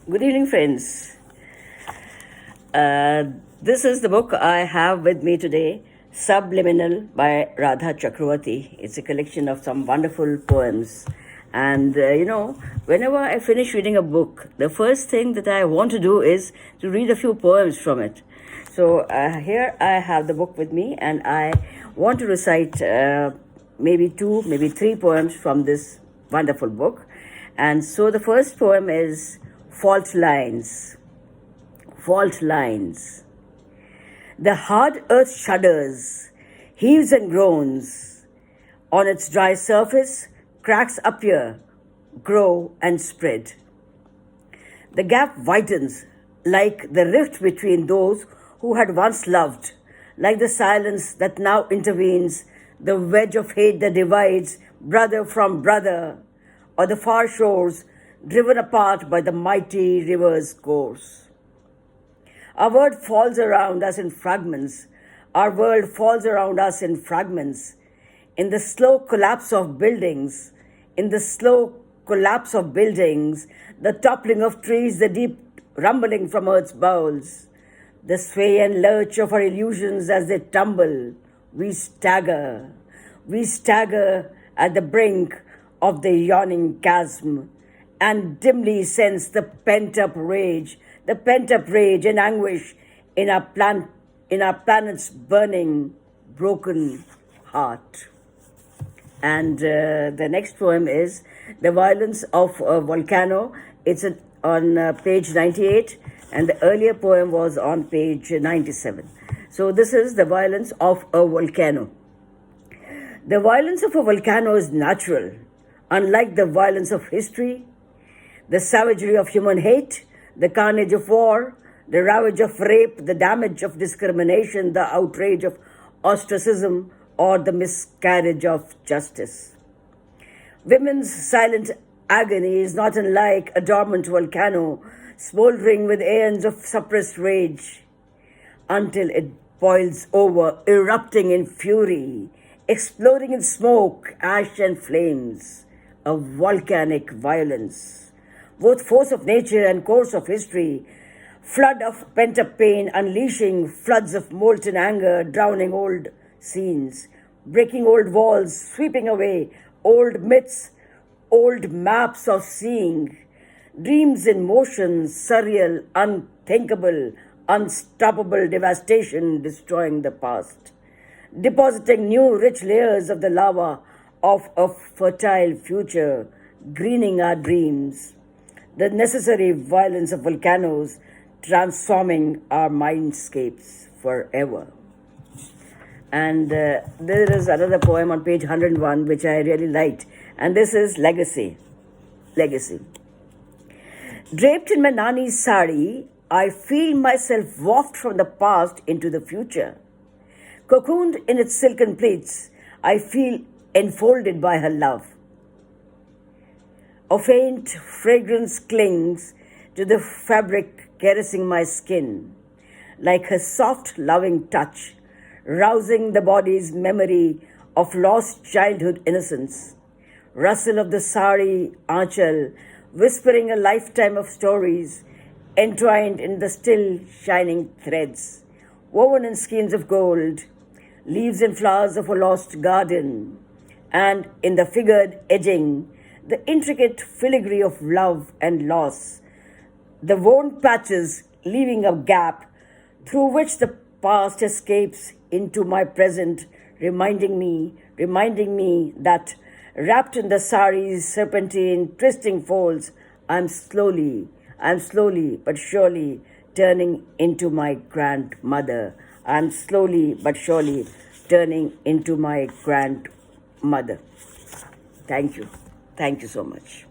Good evening, friends. This is the book I have with me today, Subliminal by Radha Chakravarty. It's a collection of some wonderful poems. And, whenever I finish reading a book, the first thing that I want to do is to read a few poems from it. So here I have the book with me, and I want to recite maybe two, maybe three poems from this wonderful book. And so the first poem is Fault Lines. Fault lines. The hard earth shudders, heaves and groans. On its dry surface, cracks appear, grow and spread. The gap widens like the rift between those who had once loved, like the silence that now intervenes, the wedge of hate that divides brother from brother, or the far shores driven apart by the mighty river's course. Our world falls around us in fragments. Our world falls around us in fragments. In the slow collapse of buildings, the toppling of trees, the deep rumbling from earth's bowels, the sway and lurch of our illusions as they tumble, we stagger. We stagger at the brink of the yawning chasm and dimly sense the pent-up rage and anguish in our planet's burning, broken heart. And the next poem is The Violence of a Volcano. It's on page 98, and the earlier poem was on page 97. So this is The Violence of a Volcano. The violence of a volcano is natural, unlike the violence of history, the savagery of human hate, the carnage of war, the ravage of rape, the damage of discrimination, the outrage of ostracism, or the miscarriage of justice. Women's silent agony is not unlike a dormant volcano, smoldering with aeons of suppressed rage, until it boils over, erupting in fury, exploding in smoke, ash and flames, a volcanic violence. Both force of nature and course of history, flood of pent-up pain, unleashing floods of molten anger, drowning old scenes, breaking old walls, sweeping away old myths, old maps of seeing, dreams in motion, surreal, unthinkable, unstoppable devastation, destroying the past, depositing new rich layers of the lava of a fertile future, greening our dreams, the necessary violence of volcanoes, transforming our mindscapes forever. And there is another poem on page 101 which I really liked, and this is Legacy. Legacy. Draped in my nani's sari, I feel myself waft from the past into the future. Cocooned in its silken pleats, I feel enfolded by her love. A faint fragrance clings to the fabric caressing my skin, like her soft, loving touch, rousing the body's memory of lost childhood innocence. Rustle of the sari aanchal, whispering a lifetime of stories, entwined in the still shining threads, woven in skeins of gold, leaves and flowers of a lost garden, and in the figured edging, the intricate filigree of love and loss, the worn patches leaving a gap through which the past escapes into my present, reminding me that wrapped in the sari's serpentine twisting folds, I'm slowly but surely turning into my grandmother. I'm slowly but surely turning into my grandmother. Thank you. Thank you so much.